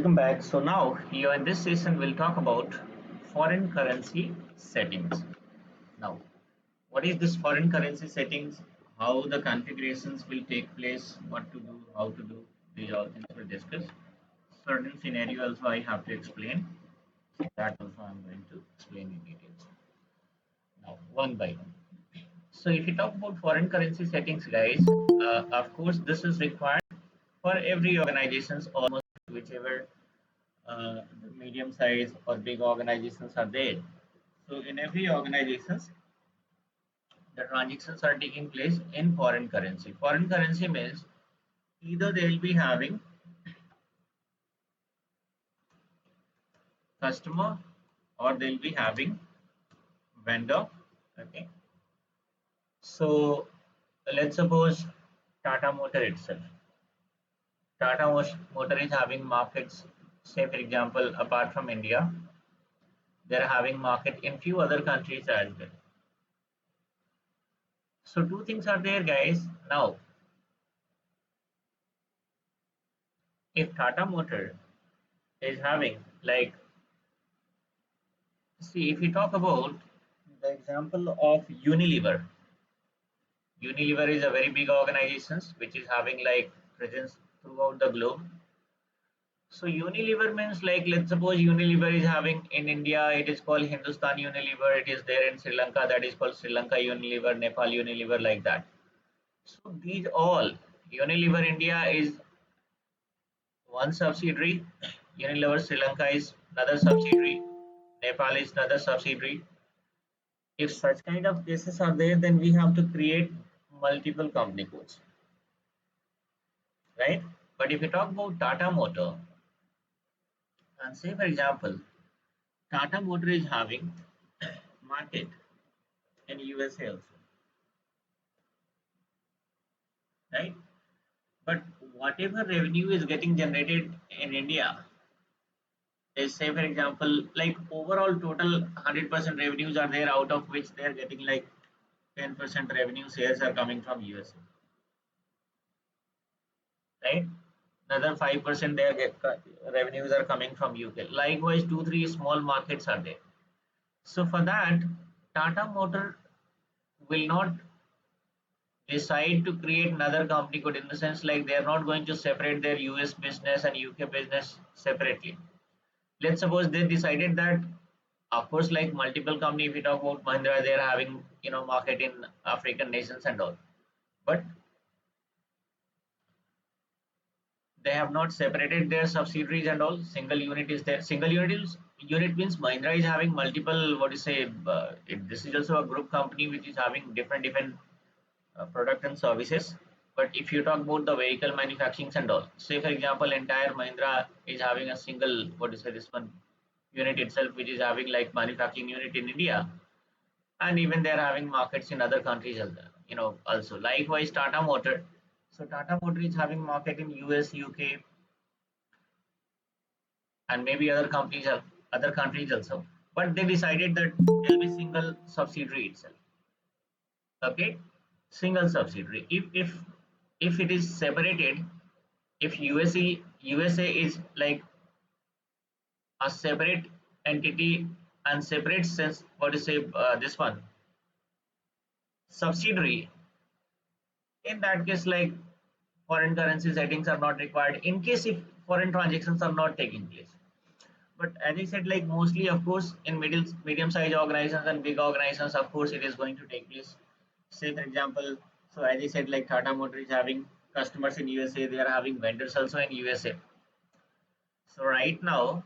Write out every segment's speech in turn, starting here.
welcome back. So now here in this session we'll talk about foreign currency settings. Now, what is this foreign currency settings? How the configurations will take place, what to do, how to do, these all things we'll discuss. Certain scenario also I have to explain. That also I'm going to explain in details. Now, one by one. So if you talk about foreign currency settings, guys, of course this is required for every organizations, almost whichever the medium size or big organizations are there. So in every organizations, the transactions are taking place in foreign currency. Foreign currency means either they will be having customer or they'll be having vendor. Okay. So let's suppose Tata Motor itself. Motor is having markets, say for example, apart from India, they're having market in few other countries as well. So two things are there, guys. Now, if Tata Motor is having like, see, if we talk about the example of Unilever. Unilever is a very big organization which is having like presence throughout the globe. So Unilever means like, let's suppose Unilever is having in India, it is called Hindustan Unilever. It is there in Sri Lanka, that is called Sri Lanka Unilever, Nepal Unilever, like that. So these all, Unilever India is one subsidiary, Unilever Sri Lanka is another subsidiary, Nepal is another subsidiary. If such kind of cases are there, then we have to create multiple company codes, right? But if you talk about Tata Motor, and say for example, Tata Motor is having market in USA also, right? But whatever revenue is getting generated in India is, say for example, like overall total 100% revenues are there, out of which they are getting like 10% revenue shares are coming from USA, right? Another 5% their revenues are coming from UK. Likewise, 2-3 small markets are there. So for that, Tata Motor will not decide to create another company code, in the sense like they are not going to separate their US business and UK business separately. Let's suppose they decided that, of course, like multiple company, if we talk about Mahindra, they are having market in African nations and all, but they have not separated their subsidiaries and all. Single unit is there. Unit means Mahindra is having multiple, what you say, this is also a group company which is having different product and services. But if you talk about the vehicle manufacturing and all, say for example, entire Mahindra is having a single, what you say, this one unit itself, which is having like manufacturing unit in India, and even they are having markets in other countries also. Likewise, Tata Motor. So Tata Motor is having market in US, UK, and maybe other countries also. But they decided that there will be single subsidiary itself. Okay, single subsidiary. If it is separated, if USA is like a separate entity and separate sense, what to say, this one subsidiary, in that case, like foreign currency settings are not required in case if foreign transactions are not taking place. But as I said, like mostly, of course, in medium sized organizations and big organizations, of course, it is going to take place. Say for example, so as I said, like Tata Motor is having customers in USA, they are having vendors also in USA. So right now,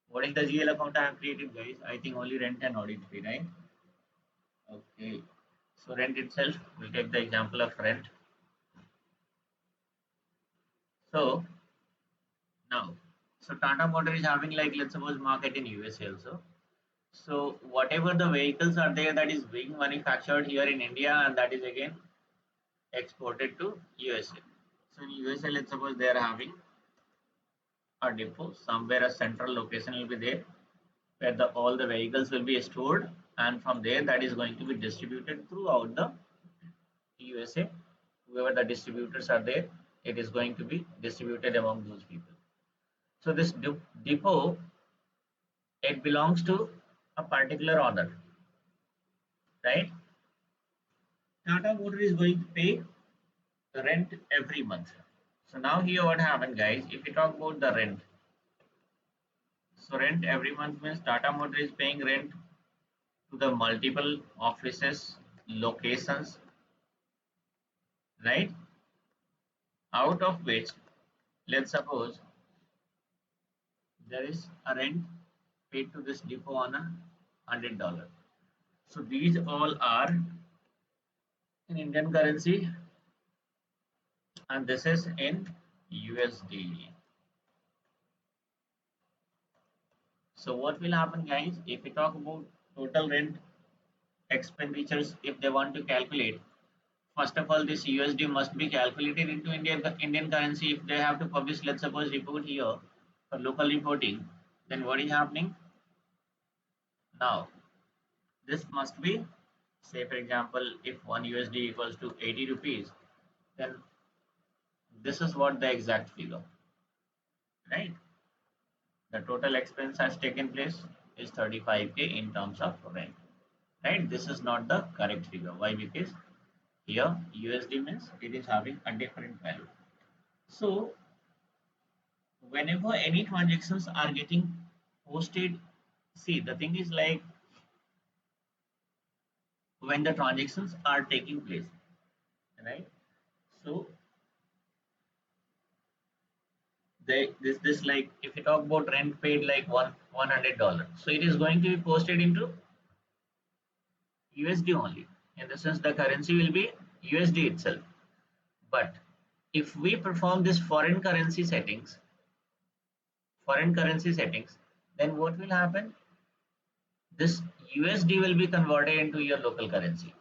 what is the GL account I have created, guys? I think only rent and audit fee, right? Okay, so rent itself, we'll take the example of rent. So now, so Tata Motor is having like, let's suppose, market in USA also. So whatever the vehicles are there, that is being manufactured here in India, and that is again exported to USA. So in USA, let's suppose they are having a depot somewhere, a central location will be there where all the vehicles will be stored, and from there that is going to be distributed throughout the USA. Whoever the distributors are there, it is going to be distributed among those people. So this depot, it belongs to a particular owner, right? Tata Motor is going to pay the rent every month. So now here what happened, guys, if you talk about the rent, so rent every month means Tata Motor is paying rent to the multiple offices, locations, right? Out of which, let's suppose there is a rent paid to this depot on $100. So these all are in Indian currency and this is in USD. So what will happen, guys, if we talk about total rent expenditures, if they want to calculate, first of all this USD must be calculated into Indian currency. If they have to publish, let's suppose, report here for local reporting, then what is happening now? This must be, say for example, if 1 USD equals to 80 rupees, then this is what the exact figure, right? The total expense has taken place is 35K in terms of rent, right? This is not the correct figure. Why? Because here USD means it is having a different value. So whenever any transactions are getting posted, see, the thing is like when the transactions are taking place, right? So this like if you talk about rent paid like $100, so it is going to be posted into USD only. In the sense the currency will be USD itself. But if we perform this foreign currency settings, then what will happen? This USD will be converted into your local currency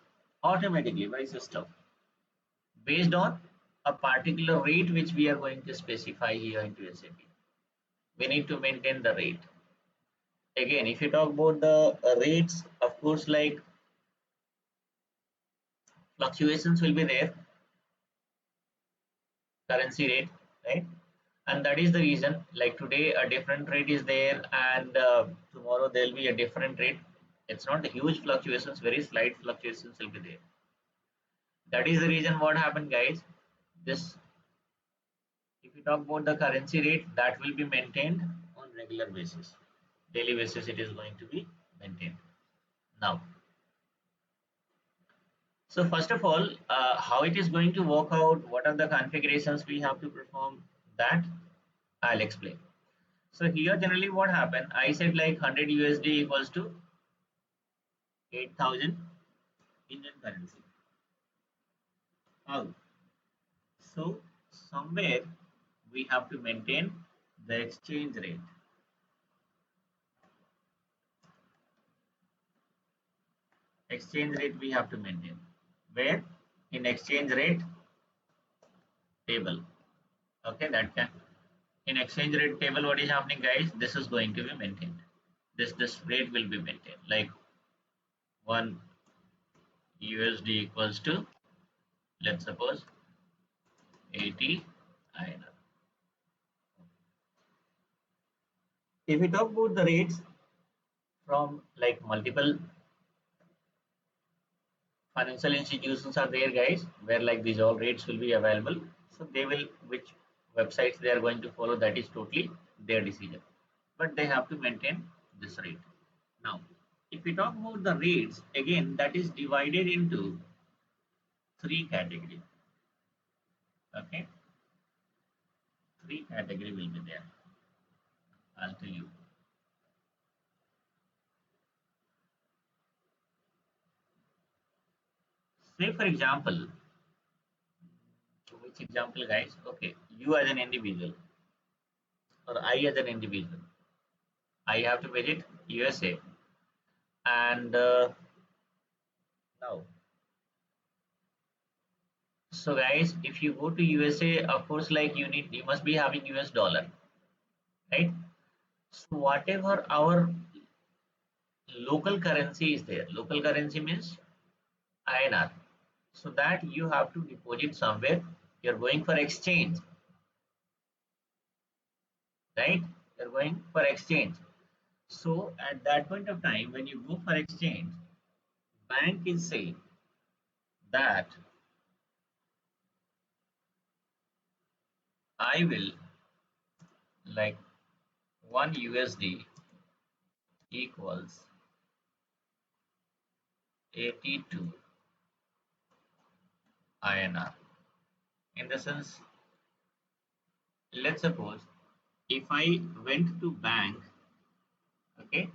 automatically by system based on a particular rate which we are going to specify here into SAP. We need to maintain the rate. Again, if you talk about the rates, of course, like fluctuations will be there, currency rate, right? And that is the reason, like today a different rate is there and tomorrow there will be a different rate. It's not huge fluctuations, very slight fluctuations will be there. That is the reason what happened, guys. This, if you talk about the currency rate, that will be maintained on regular basis. Daily basis it is going to be maintained. Now, so first of all, how it is going to work out, what are the configurations we have to perform, that I'll explain. So here generally what happened, I said like 100 USD equals to 8,000 Indian currency. How? So somewhere we have to maintain the exchange rate. Exchange rate we have to maintain. Where? In exchange rate table. Okay, that can, in exchange rate table what is happening, guys, this is going to be maintained. This rate will be maintained, like 1 USD equals to, let's suppose, 80 INR. If we talk about the rates from like multiple financial institutions are there, guys, where like these all rates will be available. So they will, which websites they are going to follow, that is totally their decision. But they have to maintain this rate. Now, if we talk about the rates, again, that is divided into three categories. Okay, three category will be there. I'll tell you. Say for example, which example, guys? Okay, you as an individual or I as an individual, I have to visit USA, and now, so guys, if you go to USA, of course, like you must be having US dollar, right? So whatever our local currency is there, local currency means INR. So that you have to deposit somewhere. You're going for exchange. right? You're going for exchange. So at that point of time, when you go for exchange, bank is saying that I will like 1 USD equals 82 INR. In the sense, let's suppose if I went to bank, okay,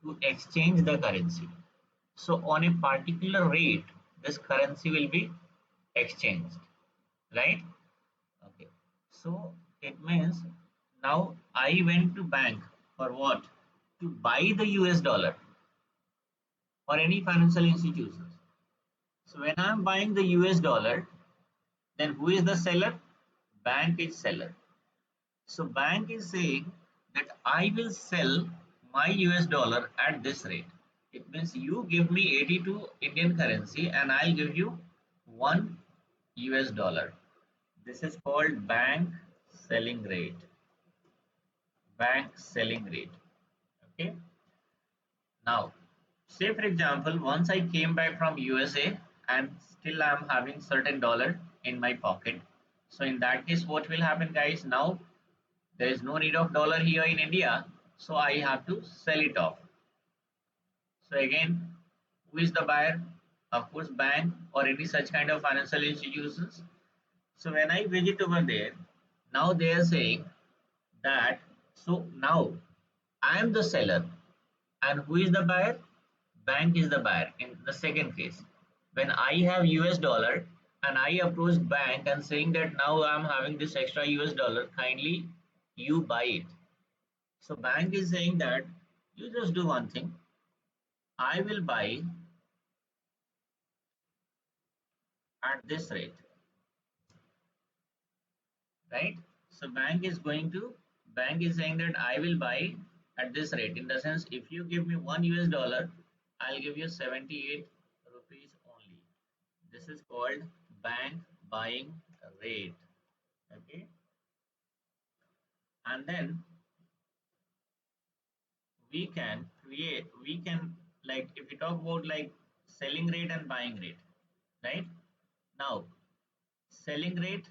to exchange the currency. So on a particular rate, this currency will be exchanged, right? Okay. So it means now I went to bank for what? To buy the US dollar or any financial institutions. So when I'm buying the US dollar, then who is the seller? Bank is seller. So bank is saying that I will sell my US dollar at this rate. It means you give me 82 Indian currency and I'll give you 1 US dollar. This is called bank selling rate. Bank selling rate. Okay. Now, say for example, once I came back from USA and still I'm having certain dollar in my pocket. So in that case, what will happen, guys? Now there is no need of dollar here in India, so I have to sell it off. So again, who is the buyer? Of course, bank or any such kind of financial institutions. So when I visit over there, now they are saying that so now I am the seller and who is the buyer? Bank is the buyer in the second case. When I have US dollar and I approach bank and saying that now I am having this extra US dollar, kindly you buy it. So bank is saying that you just do one thing. I will buy at this rate, right? So bank is saying that I will buy at this rate. In the sense, if you give me 1 US dollar, I'll give you 78 rupees only. This is called bank buying rate. Okay, and then we can like if we talk about like selling rate and buying rate, right? Now selling rate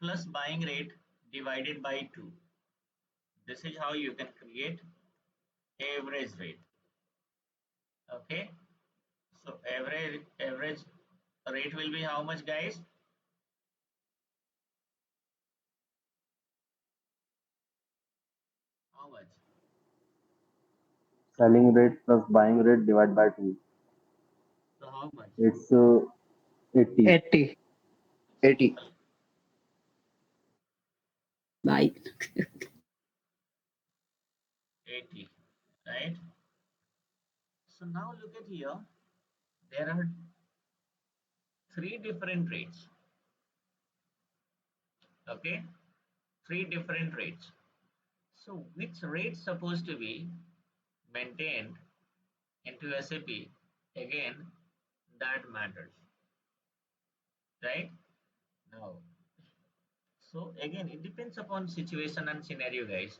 plus buying rate divided by 2. This is how you can create average rate. Okay. So average rate will be how much, guys? How much? Selling rate plus buying rate divided by 2. So how much? It's 80. 80. 80. Bye. 80, right? So now look at here. There are three different rates. Okay, three different rates. So which rate supposed to be maintained into SAP? Again, that matters, right? Now, so again, it depends upon situation and scenario, guys.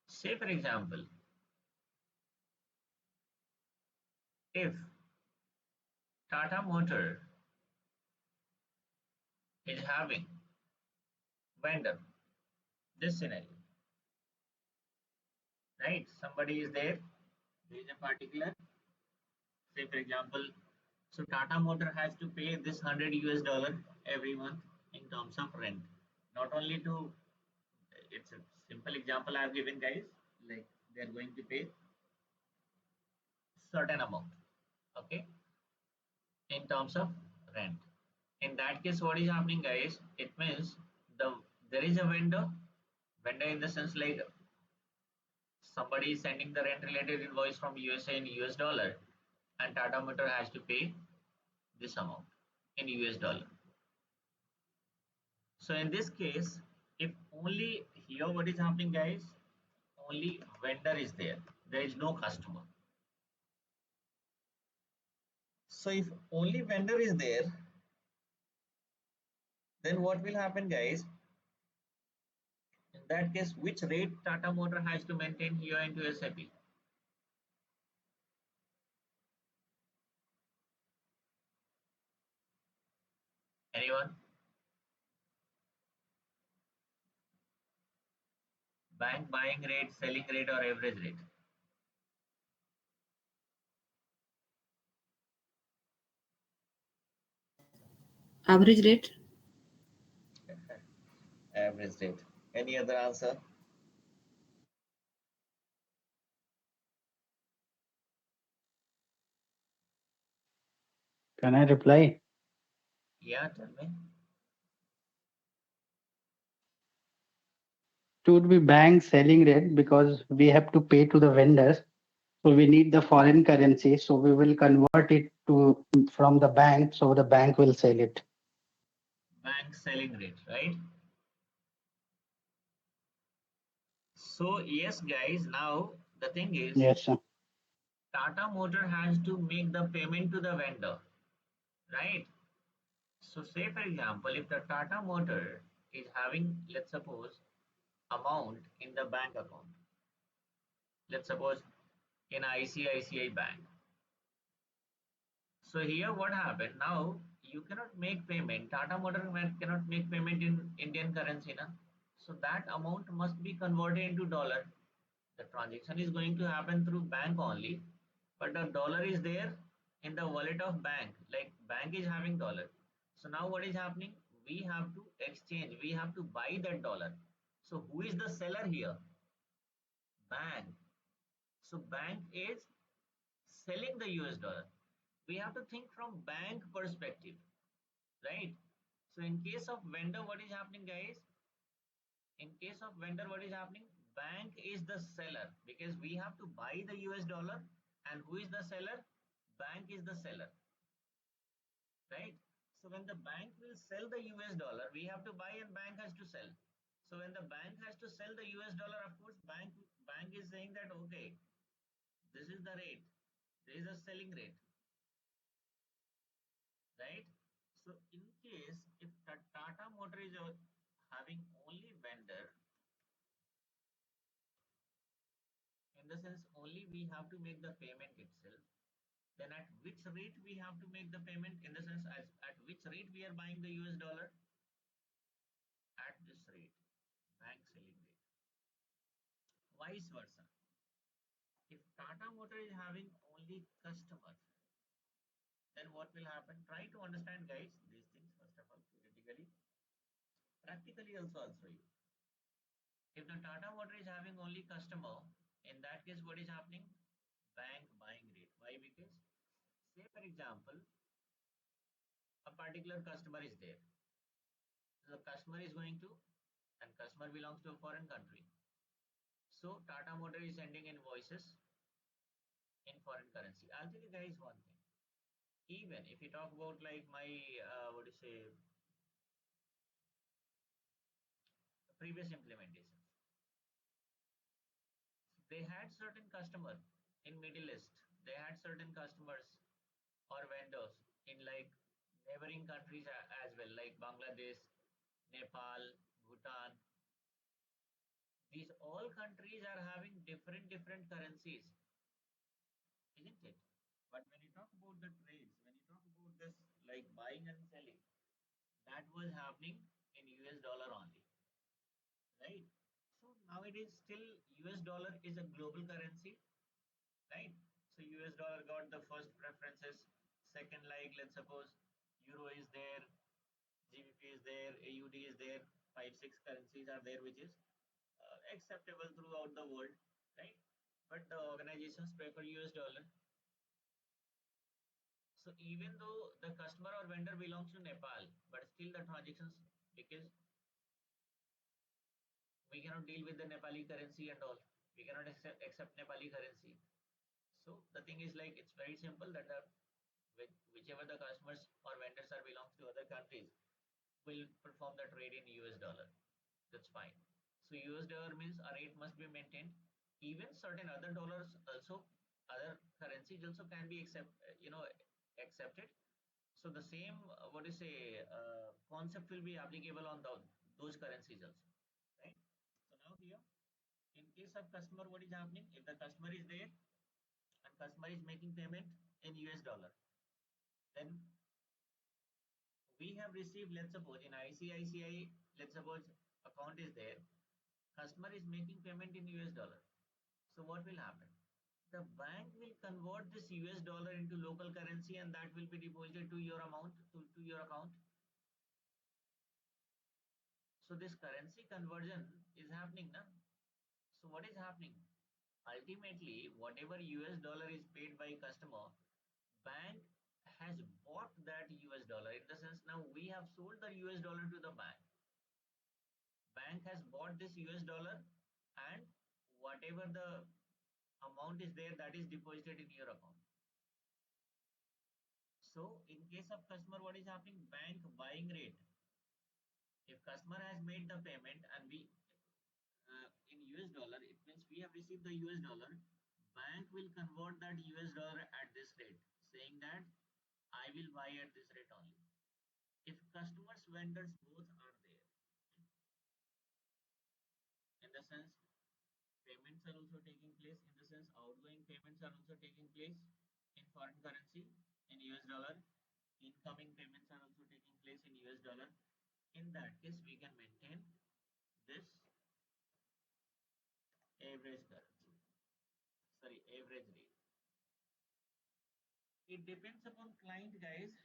Say for example, if Tata Motor is having vendor, this scenario, right? Somebody is there, there is a particular, say for example, so Tata Motor has to pay this 100 US dollar every month in terms of rent. Not only to, it's a simple example I have given, guys, like they are going to pay certain amount, okay, in terms of rent. In that case, what is happening, guys? It means there is a vendor in the sense like somebody is sending the rent related invoice from USA in US dollar, and Tata Motor has to pay this amount in US dollar. So in this case, if only here what is happening, guys, only vendor is there. There is no customer. So if only vendor is there, then what will happen, guys? In In that case, which rate Tata Motor has to maintain here into SAP? Anyone? Bank buying rate, selling rate, or average rate? Average rate. Average rate. Any other answer? Can I reply? Yeah, tell me. It would be bank selling rate because we have to pay to the vendors. So we need the foreign currency. So we will convert it to from the bank. So the bank will sell it. Bank selling rate, right? So yes, guys. Now the thing is, Yes, sir. Tata Motor has to make the payment to the vendor, right? So say for example, if the Tata Motor is having, let's suppose, amount in the bank account, let's suppose in ICICI Bank. So here what happened? Now you cannot make payment. Tata Motor cannot make payment in Indian currency, na? So that amount must be converted into dollar. The transaction is going to happen through bank only, but the dollar is there in the wallet of bank. Like bank is having dollar. So now what is happening? We have to exchange. We have to buy that dollar. So who is the seller here? Bank. So bank is selling the US dollar. We have to think from bank perspective, right? So in case of vendor, what is happening, guys? In case of vendor, what is happening? Bank is the seller because we have to buy the US dollar, and who is the seller? Bank is the seller, right? So when the bank will sell the US dollar, we have to buy and bank has to sell. So when the bank has to sell the US dollar, of course, bank is saying that okay, this is the rate, this is the selling rate, right? So in case if Tata Motor is having only vendor, in the sense only we have to make the payment itself, then at which rate we have to make the payment, in the sense as at which rate we are buying the US dollar? At this rate, bank selling rate. Vice versa. If Tata Motor is having only customer, then what will happen? Try to understand, guys, these things first of all, theoretically, practically also you. If the Tata Motor is having only customer, in that case, what is happening? Bank buying rate. Why? Because, say for example, a particular customer is there. The customer is going to, and customer belongs to a foreign country. So Tata Motor is sending invoices in foreign currency. I'll tell you guys one thing. Even if you talk about like my what do you say, previous implementations, they had certain customer in Middle East. They had certain customers or vendors in like neighboring countries as well, like Bangladesh, Nepal, Bhutan. These all countries are having different currencies, isn't it? But when you talk about the trades, when you talk about this like buying and selling, that was happening in US dollar only, right? So now it is still US dollar is a global currency, right? So US dollar got the first preferences. Second, like let's suppose Euro is there, GBP is there, AUD is there. Five, six currencies are there, which is acceptable throughout the world, right? But the organizations prefer US dollar. So even though the customer or vendor belongs to Nepal, but still the transactions, because we cannot deal with the Nepali currency and all. We cannot accept Nepali currency. So the thing is like it's very simple that whichever the customers or vendors are belongs to other countries will perform the trade in US dollar. That's fine. So US dollar means a rate must be maintained. Even certain other dollars also, other currencies also can be accepted. So the same what do you say concept will be applicable on those currencies also, right? So In case of customer, what is happening? If the customer is there and customer is making payment in US dollar, then we have received, let's suppose in ICICI, let's suppose account is there, customer is making payment in US dollar. So what will happen? The bank will convert this US dollar into local currency and that will be deposited to your amount, to your account. So this currency conversion is happening now. So what is happening? Ultimately, whatever US dollar is paid by customer, bank has bought that US dollar. In the sense, now we have sold the US dollar to the bank. Bank has bought this US dollar and whatever the amount is there, that is deposited in your account. So in case of customer, what is happening? Bank buying rate. If customer has made the payment and we in US dollar, it means we have received the US dollar. Bank will convert that US dollar at this rate, saying that I will buy at this rate only. If customers, vendors both are there, in the sense payments are also taking place, in the sense outgoing payments are also taking place in foreign currency in US dollar, incoming payments are also taking place in US dollar. In that case, we can maintain this average currency, sorry, average rate. It depends upon client, guys,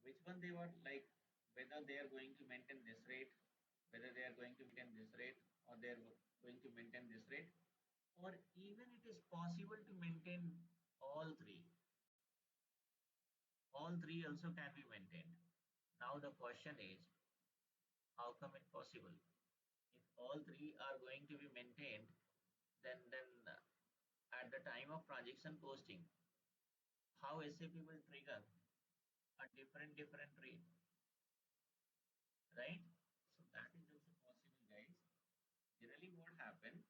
which one they want, like whether they are going to maintain this rate, whether they are going to maintain this rate, or they are going to maintain this rate, or even it is possible to maintain all three. All three also can be maintained. Now the question is, how come it possible? If all three are going to be maintained, then at the time of transaction posting, how SAP will trigger a different rate, right? So that is also possible, guys. Generally, what happens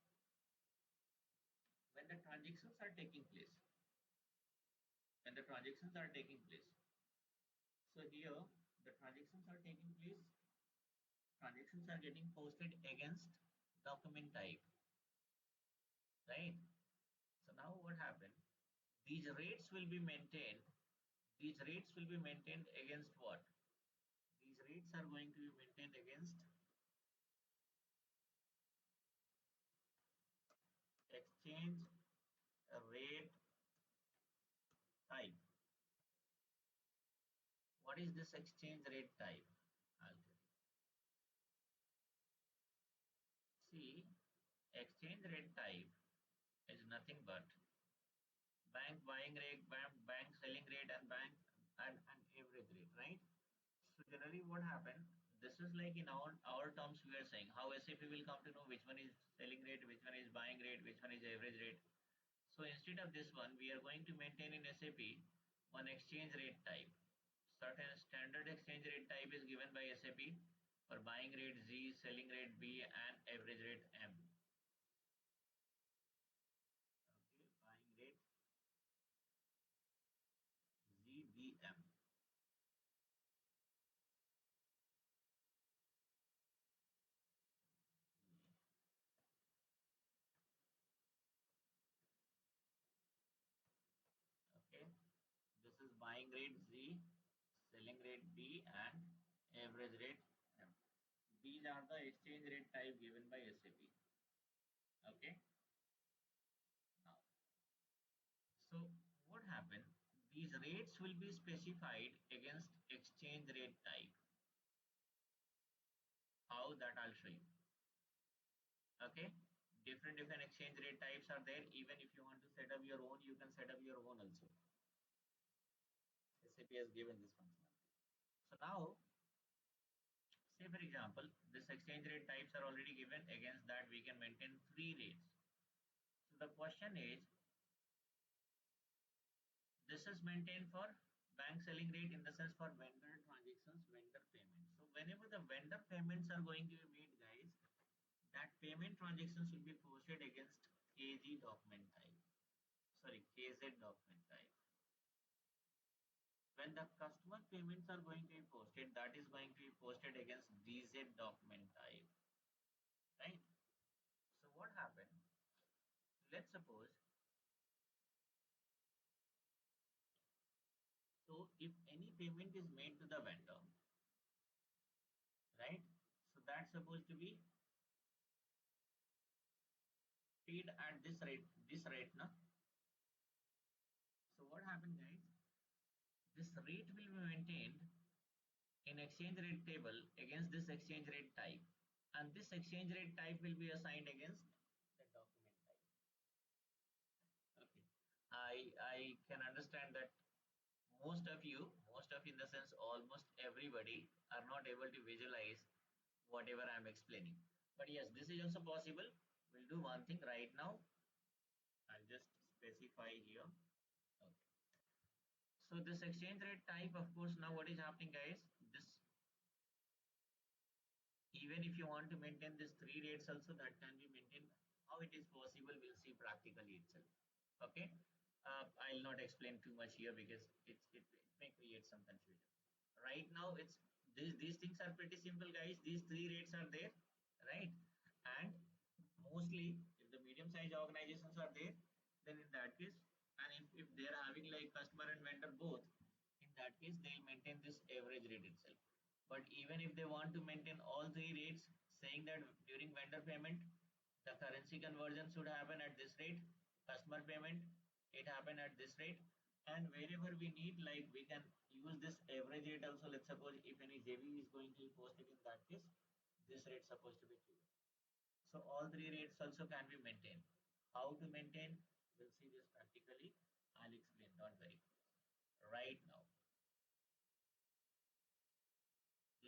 when the transactions are taking place? When the transactions are taking place. So here, the transactions are taking place. Transactions are getting posted against document type, right? So now what happened? These rates will be maintained. These rates will be maintained against what? These rates are going to be maintained against exchange rate type. What is this exchange rate type? I'll tell you. See, exchange rate type is nothing but bank buying rate, bank selling rate, and bank and average rate, right? So generally, what happened? This is like in our terms we are saying how SAP will come to know which one is selling rate, which one is buying rate, which one is average rate. So instead of this one, we are going to maintain in SAP one exchange rate type. Certain standard exchange rate type is given by SAP for buying rate Z, selling rate B, and average rate M. Okay, buying rate ZBM. Okay, this is buying rate Z, selling rate B, and average rate M. These are the exchange rate type given by SAP. Okay, now, so what happened? These rates will be specified against exchange rate type. How, that I'll show you. Okay, different exchange rate types are there. Even if you want to set up your own, you can set up your own also. SAP has given this functionality. So now, say for example, this exchange rate types are already given. Against that, we can maintain three rates. So the question is, this is maintained for bank selling rate, in the sense for vendor transactions, vendor payments. So whenever the vendor payments are going to be made, guys, that payment transactions will be posted against KG document type. Sorry, KZ document type. When the customer payments are going to be posted, that is going to be posted against DZ document type, right? So what happened? let's suppose, so if any payment is made to the vendor, right? So that's supposed to be paid at this rate, na? So what happened, guys? This rate will be maintained in exchange rate table against this exchange rate type, and this exchange rate type will be assigned against the document type. Okay, I can understand that most of in the sense almost everybody are not able to visualize whatever I'm explaining. But yes, this is also possible. We'll do one thing right now. I'll just specify here. Okay. So this exchange rate type, of course, now what is happening, guys? This, even if you want to maintain this three rates also, that can be maintained. How it is possible, we'll see practically itself. Okay. I'll not explain too much here because it may create some confusion. Right now, it's these things are pretty simple, guys. These three rates are there, right? And mostly, if the medium sized organizations are there, then in that case, and if they are having like customer and vendor both, in that case, they'll maintain this average rate itself. But even if they want to maintain all three rates, saying that during vendor payment, the currency conversion should happen at this rate, customer payment, it happen at this rate, and wherever we need, like we can use this average rate also. Let's suppose if any JV is going to be posted, in that case, this rate supposed to be true. So all three rates also can be maintained. How to maintain? We'll see this practically. I'll explain, don't worry. Right now,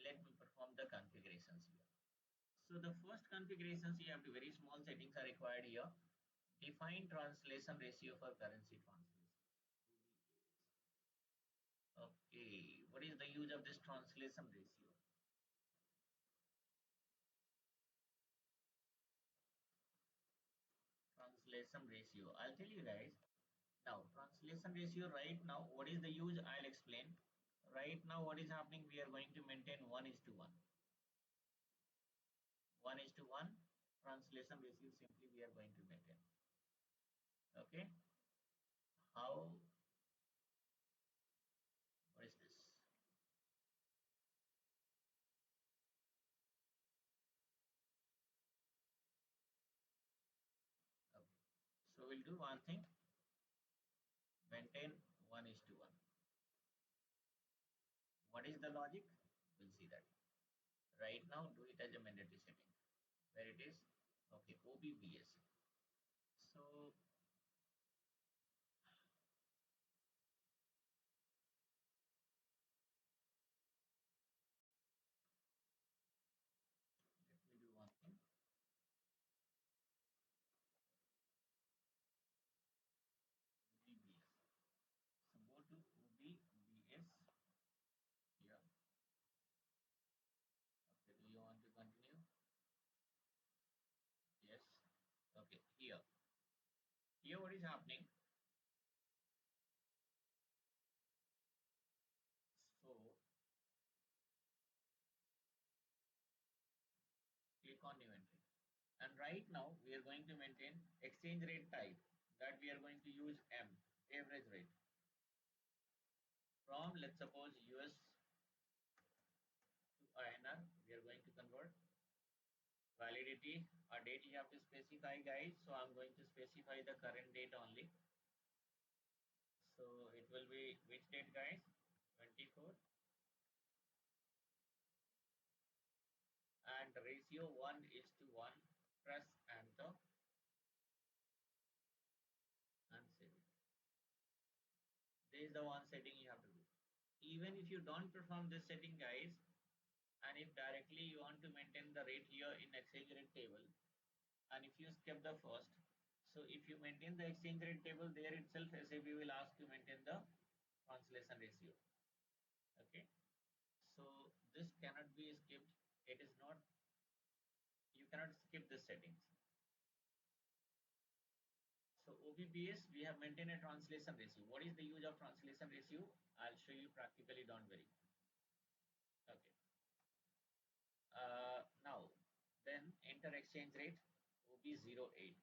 let me perform the configurations here. So the first configurations, you have to very small settings are required here. Define translation ratio for currency translation. Okay, what is the use of this translation ratio? Translation ratio. I'll tell you guys. Now, translation ratio right now, what is the use? I'll explain. Right now, what is happening? We are going to maintain 1:1. 1:1 translation ratio simply we are going to maintain. Okay. How? What is this? Okay. So we'll do one thing. Maintain 1:1. What is the logic? We'll see that. Right now, do it as a mandatory setting. Where it is? Okay, OBBS. So let me do one thing. OBBS. So go to OBBS here. Okay, do you want to continue? Yes. Okay, here. Here what is happening? So click on new entry. And right now we are going to maintain exchange rate type, that we are going to use M, average rate. From, let's suppose, US to INR, we are going to convert. Validity, a date you have to specify, guys. So I'm going to specify the current date only. So it will be which date, guys? 24. And ratio 1:1. Press enter and save it. This is the one setting you have to do. Even if you don't perform this setting, guys, and if directly you want to maintain the rate here in exchange rate table, and if you skip the first, so if you maintain the exchange rate table, there itself SAP will ask to maintain the translation ratio. Okay, so this cannot be skipped. It is not, you cannot skip the settings. So OBBS, we have maintained a translation ratio. What is the use of translation ratio? I'll show you practically, don't worry. Okay. Now, then enter exchange rate OB08.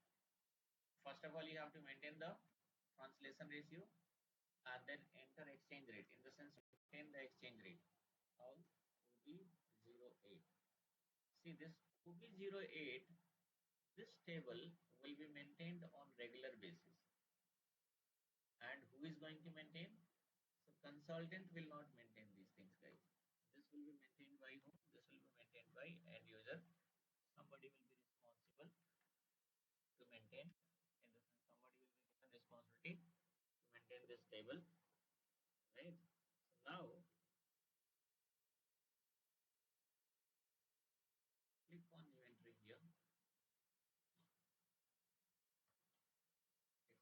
First of all, you have to maintain the translation ratio and then enter exchange rate. In the sense, maintain the exchange rate. Now, OB08. See this OB08, this table will be maintained on regular basis. And who is going to maintain? So consultant will not maintain these things, guys. This will be maintained by whom? This will be maintained by end user. Somebody will be responsible to maintain. In the sense, somebody will be given responsibility to maintain this table, right? So now click on new entry here.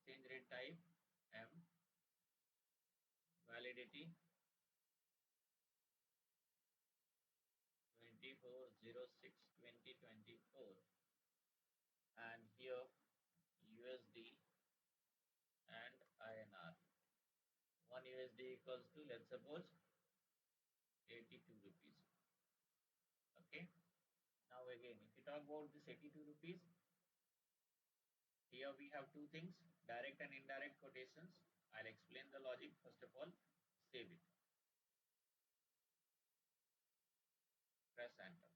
Exchange rate type M, validity 24/06/2024, and here USD and INR. 1 USD equals to, let's suppose, 82 rupees. Okay. Now again, if you talk about this 82 rupees, here we have two things, direct and indirect quotations. I'll explain the logic. First of all, save it. Press enter.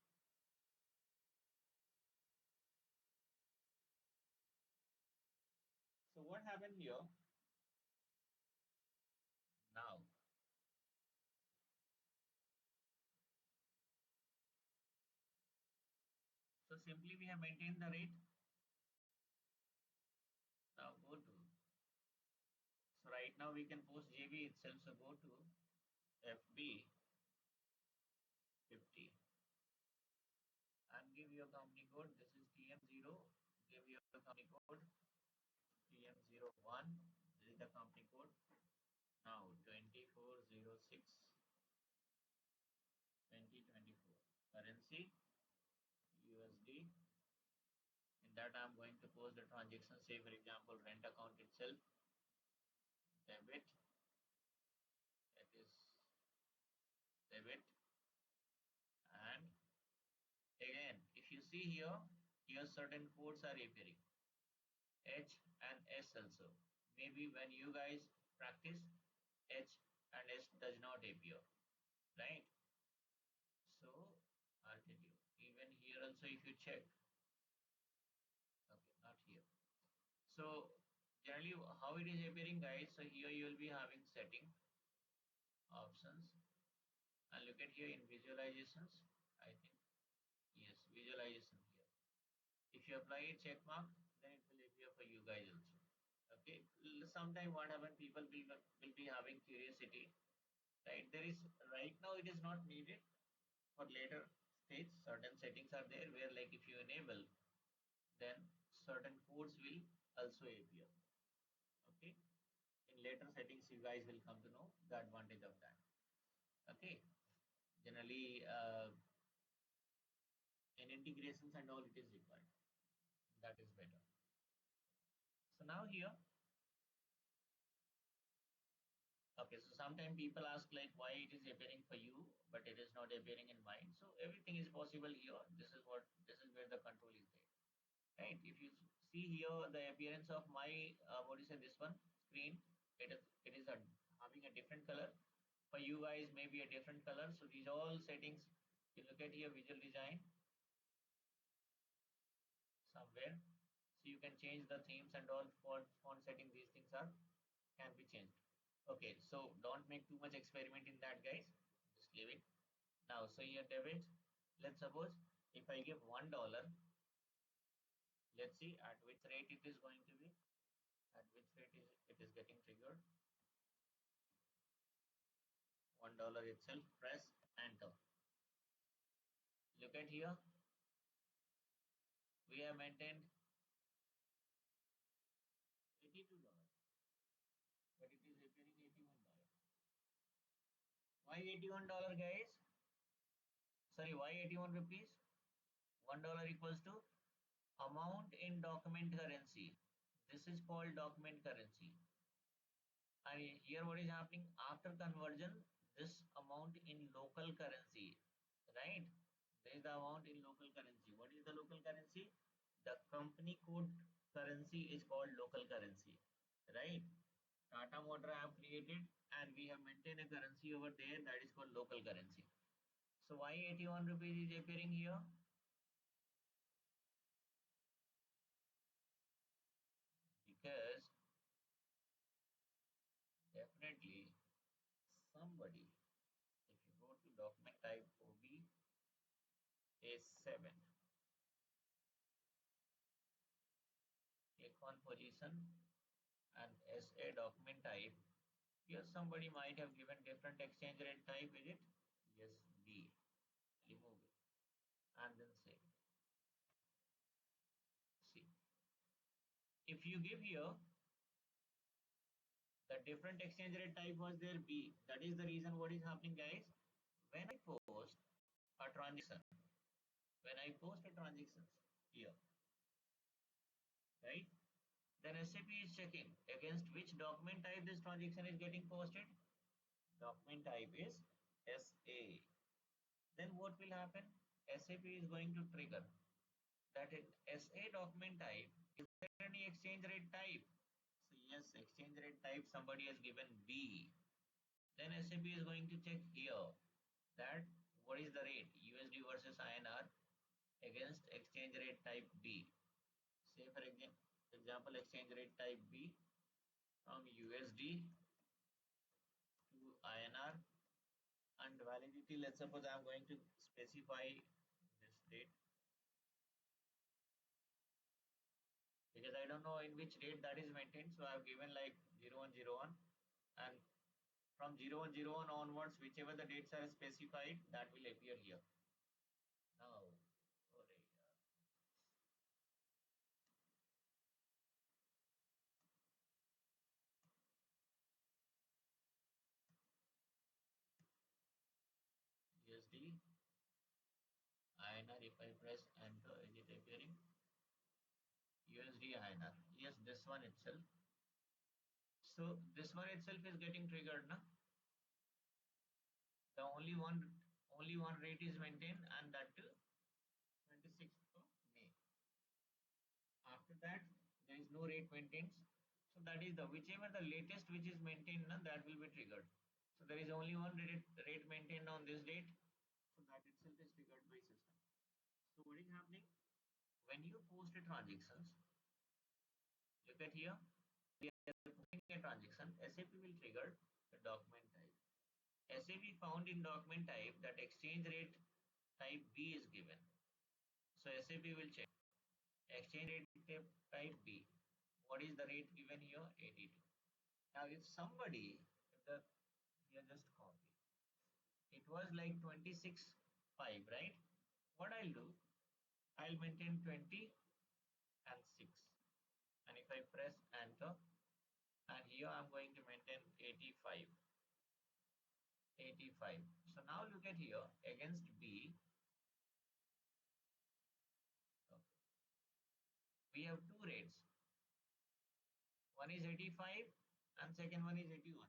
So what happened here? Now, so simply we have maintained the rate. Now go to, so right now we can post JB itself. So go to FB 50 and give your company code. This is TM0. Give your company code TM01. This is the company code. Now 24/06/2024. Currency USD. In that I'm going to post the transaction. Say for example, rent account itself. Debit. It is debit. And again, if you see here, certain codes are appearing. H and S also. Maybe when you guys practice, H and S does not appear, right? So I'll tell you. Even here also, if you check, okay, not here. So generally, how it is appearing, guys? So here you will be having setting options, and look at here in visualizations. I think yes, visualization here. If you apply a check mark, then it will appear for you guys also. Okay. Sometime what happen? People will be having curiosity, right? There is right now it is not needed. For later stage, certain settings are there where, like, if you enable, then certain codes will also appear. Okay. In later settings, you guys will come to know the advantage of that. Okay. Generally, in integrations and all, it is required. That is better. So now here, okay, so sometimes people ask like why it is appearing for you, but it is not appearing in mine. So everything is possible here. This is where the control is there, right? If you see here the appearance of my what is this one screen, it is having a different color. For you guys, maybe a different color. So these all settings. You look at here, visual design somewhere. So you can change the themes and all for font setting. These things are can be changed. Okay, so don't make too much experiment in that, guys. Just leave it. Now, so here debit. Let's suppose if I give $1, let's see at which rate it is going to be. At which rate is it is getting triggered. $1 itself. Press enter. Look at here. We have maintained $82, but it is appearing $81. Why $81, guys? Sorry, why 81 rupees? $1 equals to amount in document currency. This is called document currency. And here what is happening after conversion? This amount in local currency, right? There is the amount in local currency. What is the local currency? The company code currency is called local currency, right? Tata Motor have created and we have maintained a currency over there that is called local currency. So why 81 rupees is appearing here? Because definitely somebody, if you go to document type OB A7, click on position and SA document type, here somebody might have given different exchange rate type, is it? Yes, B. Remove it and then save it. See, if you give here the different exchange rate type was there B. That is the reason what is happening, guys. When I post a transaction, here, right? Then SAP is checking against which document type this transaction is getting posted. Document type is SA. Then what will happen? SAP is going to trigger that in SA document type, is there any exchange rate type? So yes, exchange rate type somebody has given B. Then SAP is going to check here that what is the rate USD versus INR against exchange rate type B. Say for example, exchange rate type B from USD to INR and validity. Let's suppose I'm going to specify this date because I don't know in which date that is maintained. So I've given like 0101 and from 0101 onwards, whichever the dates are specified, that will appear here. Now, USD INR, if I press enter, is it appearing? USD INR. Yes, this one itself. So this one itself is getting triggered now. The only one rate is maintained and that too 26th of May. After that, there is no rate maintained. So that is the whichever the latest which is maintained now, that will be triggered. So there is only one rate maintained on this date. So that itself is triggered by system. So what is happening? When you post a transactions, look at here, we are posting a transaction, SAP will trigger the document type. SAP found in document type that exchange rate type B is given. So SAP will check exchange rate type B. What is the rate given here? 82. Now if somebody, if the here just copy, it was like 26.5, right? What I'll do, I'll maintain 20 and 6. And if I press enter, and here I'm going to maintain 85. 85. So now look at here against B. Okay. We have two rates. One is 85 and second one is 81.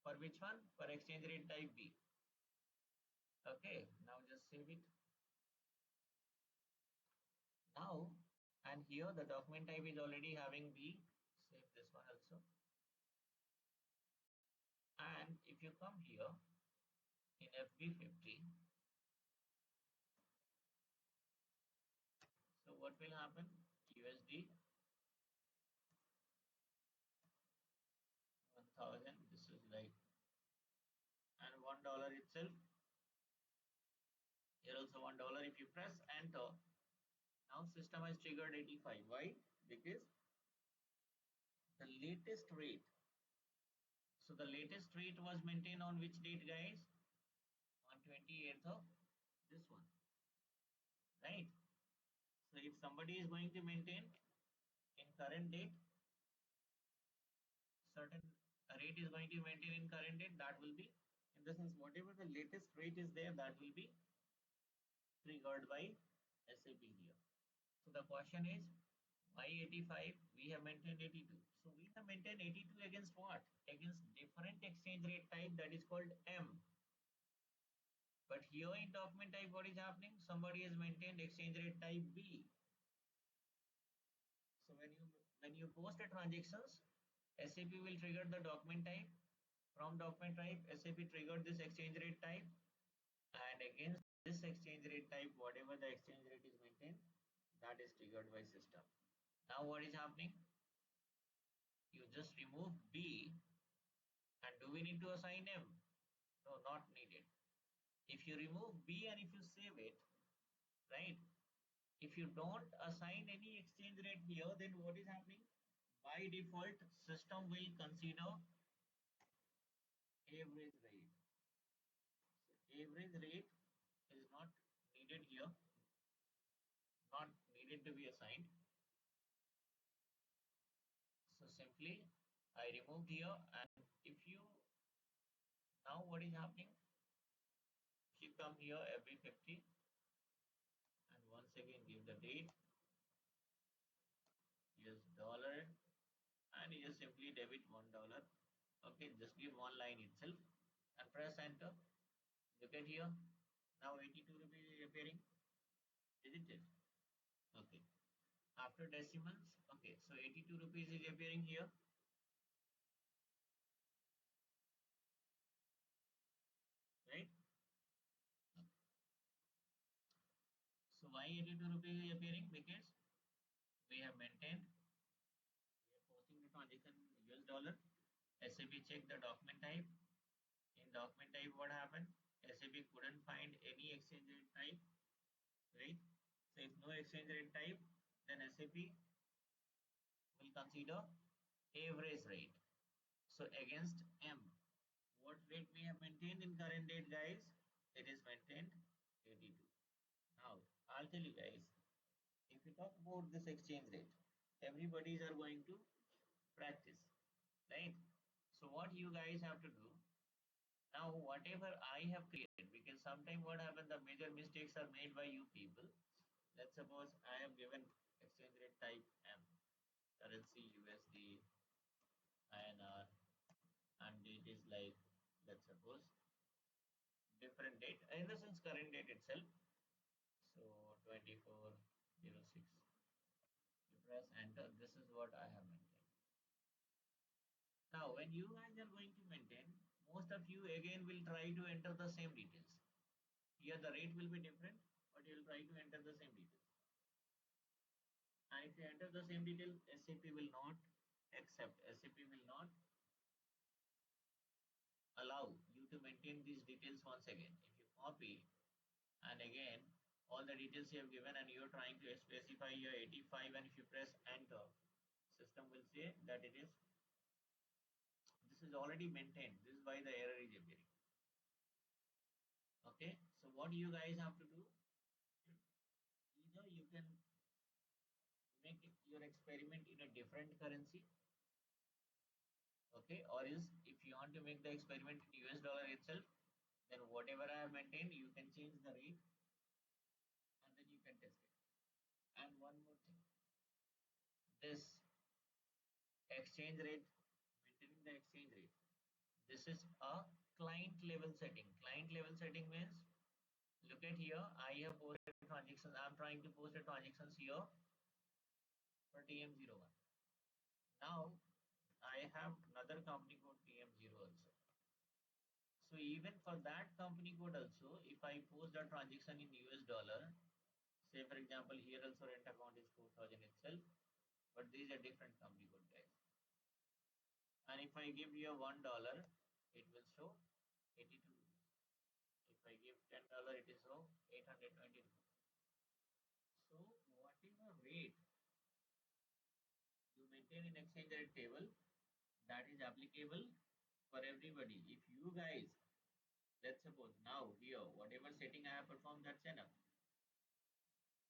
For which one? For exchange rate type B. Okay, now just save it. Now, and here the document type is already having B. Save this one also. And if you come here in FB50, so what will happen? USD 1000. This is like, and $1 itself. Here also $1. If you press enter, now system has triggered 85. Why? Because the latest rate. So the latest rate was maintained on which date, guys? On 28th of this one, right? So if somebody is going to maintain in current date, certain rate is going to maintain in current date, that will be, in the sense, whatever the latest rate is there, that will be triggered by SAP here. So the question is, why 85? We have maintained 82. So we have maintained 82 against what? Against different exchange rate type that is called M. But here in document type, what is happening? Somebody has maintained exchange rate type B. So when you when you post a transactions, SAP will trigger the document type. From document type, SAP triggered this exchange rate type, and against this exchange rate type, whatever the exchange rate is maintained, that is triggered by system. Now what is happening? You just remove B, and do we need to assign M? No, not needed. If you remove B and if you save it, right? If you don't assign any exchange rate here, then what is happening? By default, system will consider average rate. So average rate is not needed here, not needed to be assigned. So simply I removed here, and if you now what is happening? If you come here every 50 and once again give the date, use dollar, and you simply debit $1. Okay, just give one line itself and press enter. Look at here. Now 82 rupees is appearing, isn't it? Okay. After decimals, okay, so 82 rupees is appearing here, right? So why 82 rupees is appearing? Because we have maintained, we are posting the transaction in US dollar. SAP check the document type. In document type, what happened? SAP couldn't find any exchange rate type, right? So if no exchange rate type, then SAP will consider average rate. So against M, what rate we have maintained in current date, guys? It is maintained 82. Now I'll tell you guys, if you talk about this exchange rate, everybody's are going to practice, right? So what you guys have to do now, whatever I have created, because sometimes what happens, the major mistakes are made by you people. Let's suppose I have given exchange rate type M, currency USD, INR, and date is like, let's suppose different date, in the sense current date itself. So 24/06. You press enter. This is what I have maintained. Now, when you guys are going to maintain, most of you again will try to enter the same details. Here the rate will be different, but you will try to enter the same details. And if you enter the same detail, SAP will not accept. SAP will not allow you to maintain these details once again. If you copy and again all the details you have given and you are trying to specify your 85, and if you press enter, system will say that this is already maintained. This is why the error is appearing. Okay, so what you guys have to do, either you can make your experiment in a different currency, okay, or is if you want to make the experiment in US dollar itself, then whatever I have maintained, you can change the rate and then you can test it. And one more thing, this exchange rate, maintaining the exchange rate, this is a client level setting. Client level setting means, look at here, I have posted transactions, I'm trying to post a transactions here for TM01. Now I have another company code TM0 also. So even for that company code also, if I post the transaction in US dollar, say for example here also rent account is 4,000 itself, but these are different company code, guys. And if I give here $1, it will show 82 rupees. If I give $10, it is show 820 rupees. So whatever rate you maintain in exchange rate table, that is applicable for everybody. If you guys, let's suppose now here, whatever setting I have performed, that's enough.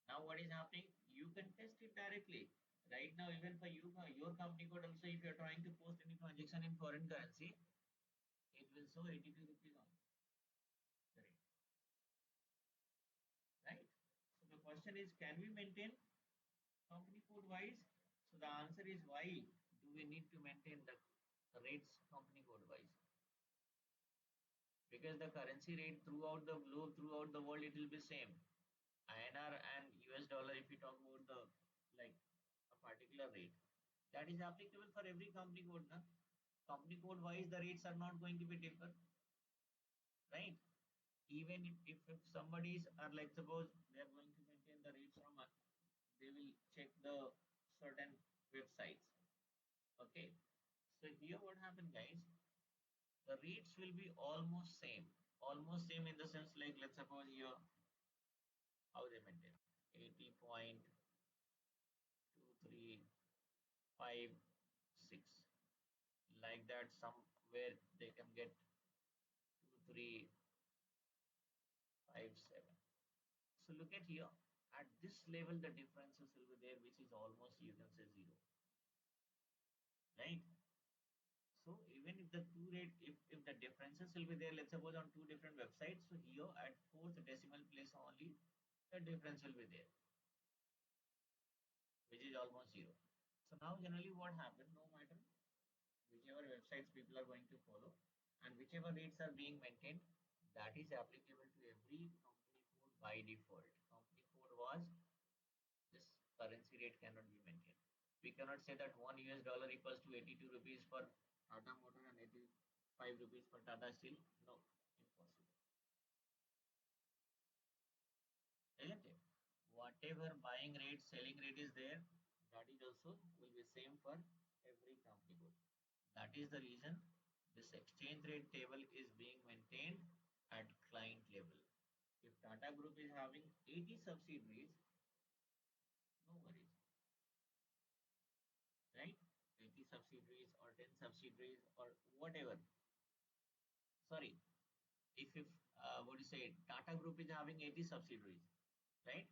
Now what is happening? You can test it directly. Right now, even for you, your company code also, if you're trying to post any transaction in foreign currency, it will show 82 rupees on the rate. Right? So the question is, can we maintain company code wise? So the answer is, why do we need to maintain the rates company code wise? Because the currency rate throughout the globe, throughout the world, it will be same. INR and US dollar, if you talk about the like a particular rate, That is applicable for every company code. Na? Company code wise, the rates are not going to be different, right? Even if somebody's are like, suppose they are going to maintain the rates from they will check the certain websites. Okay, so here what happened, guys? The rates will be almost same in the sense like, let's suppose here how they maintain 80.2356, like that. Somewhere they can get 2357. So look at here, at this level the differences will be there, which is almost, you can say, zero, right? So even if the two rate, if the differences will be there, let's suppose on two different websites, so here at fourth decimal place only the difference will be there, which is almost zero. So now generally what happens, no matter whichever websites people are going to follow and whichever rates are being maintained, that is applicable to every company code by default. Company code was this currency rate cannot be maintained. We cannot say that $1 equals to 82 rupees for Tata Motor and 85 rupees for Tata Steel. No, impossible. Isn't it? Whatever buying rate, selling rate is there, that is also will be same for every company code. That is the reason this exchange rate table is being maintained at client level. If Tata Group is having 80 subsidiaries, no worries, right? 80 subsidiaries or 10 subsidiaries or whatever. Sorry, if what do you say, Tata Group is having 80 subsidiaries, right?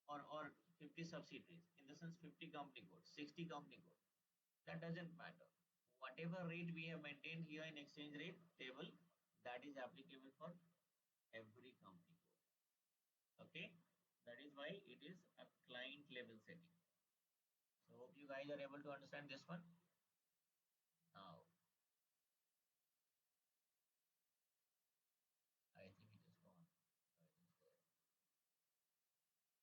Or 50 subsidiaries, in the sense 50 company codes, 60 company codes. That doesn't matter. Whatever rate we have maintained here in exchange rate table, that is applicable for every company code. Okay, that is why it is a client level setting. So hope you guys are able to understand this one. Now I think it is gone. No, it is there.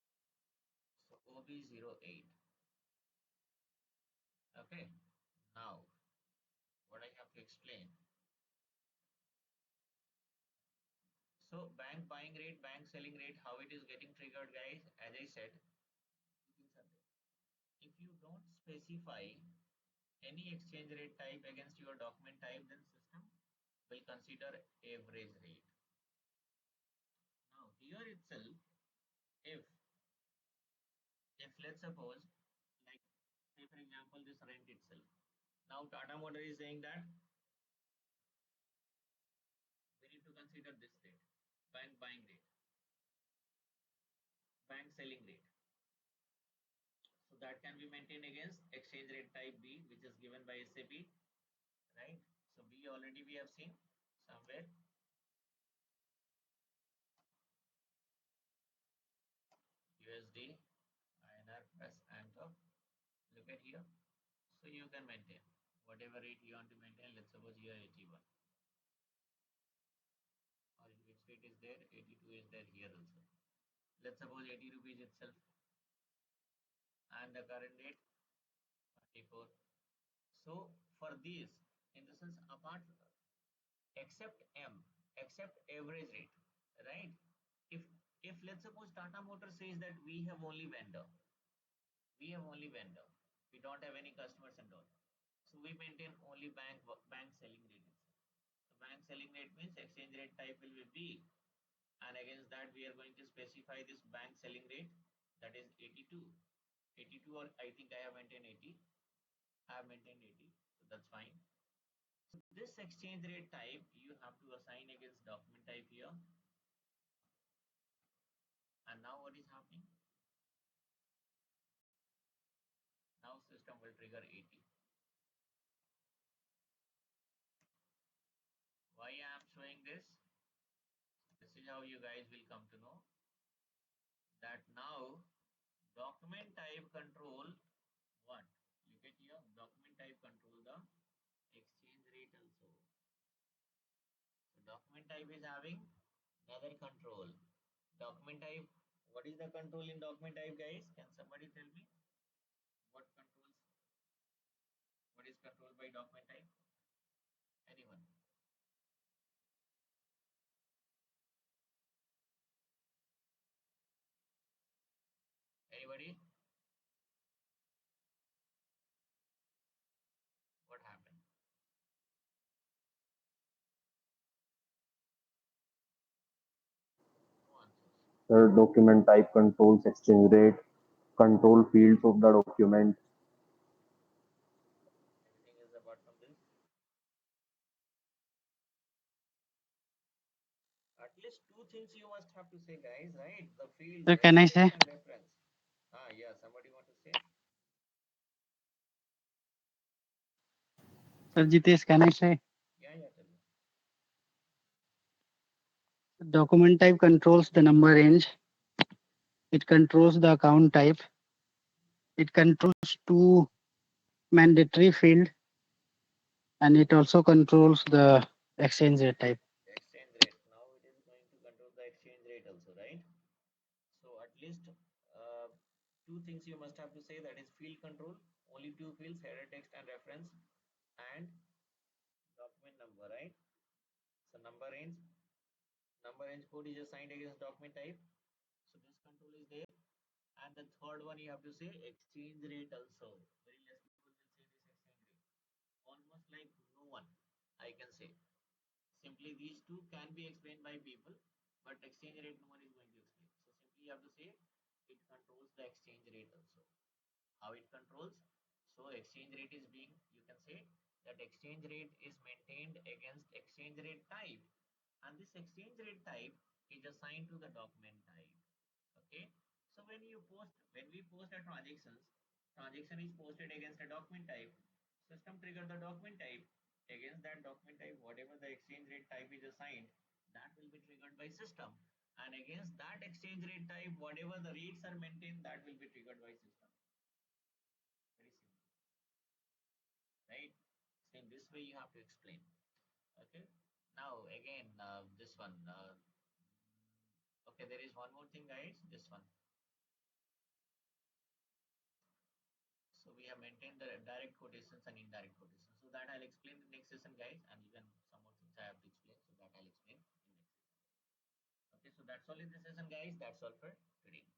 So OB08. Okay, now what I have to explain. So bank buying rate, bank selling rate, how it is getting triggered, guys? As I said, two things are there. If you don't specify any exchange rate type against your document type, then system will consider average rate. Now here itself, if let's suppose, like, say for example, this rent itself. Now Tata Motor is saying that we need to consider this rate, bank buying rate, bank selling rate. So that can be maintained against exchange rate type B, which is given by SAP, right? So B already we have seen somewhere. USD, INR plus ANTO. Look at here. So you can maintain whatever rate you want to maintain. Let's suppose here 81. Or which rate is there? 82 is there here also. Let's suppose 80 rupees itself. And the current date 24. So for these, in the sense, apart except M, except average rate, right? If let's suppose Tata Motor says that we have only vendor, we don't have any customers and all. So we maintain only bank selling rate itself. So bank selling rate means exchange rate type will be B, and against that we are going to specify this bank selling rate, that is 82. 82, or I think I have maintained 80. I have maintained 80, so that's fine. So this exchange rate type you have to assign against document type here. And now what is happening? Now system will trigger 80. Why I am showing this? This is how you guys will come to know that now document type control what? Look at here, document type control the exchange rate also. So document type is having another control. Document type, what is the control in document type, guys? Can somebody tell me what controls? What is controlled by document type? Anyone? Anybody? What happened? No answers. The document type controls exchange rate, control fields of the document. Anything else apart from this? At least two things you must have to say, guys, right? The fields, So can header I text, say, and reference. Ah, yeah. Somebody want to say? Sir Jitesh, can I say? Yeah, yeah. Tell me. Document type controls the number range. It controls the account type. It controls two mandatory field, and it also controls the exchange rate type. Exchange rate. Now it is going to control the exchange rate also, right? So at least two things you must have to say, that is field control, only two fields, header text and reference, and document number, right? So number range code is assigned against document type. So this control is there. And the third one you have to say exchange rate also. Very less people will say this exchange rate. Almost like no one, I can say. Simply these two can be explained by people, but exchange rate no one is going to explain. So simply you have to say it controls the exchange rate also. How it controls? So exchange rate is being, you can say that exchange rate is maintained against exchange rate type, and this exchange rate type is assigned to the document type. Okay. So when we post a transaction is posted against a document type. System trigger the document type. Against that document type, whatever the exchange rate type is assigned, that will be triggered by system. And against that exchange rate type, whatever the rates are maintained, that will be triggered by system. Very simple, right? So in this way, you have to explain. Okay. Now again, this one. Okay, there is one more thing, guys. This one. So we have maintained the direct quotations and indirect quotations. So that I'll explain in the next session, guys, and even some more things I have to explain. So that I'll explain in next session. Okay, so that's all in this session, guys. That's all for today.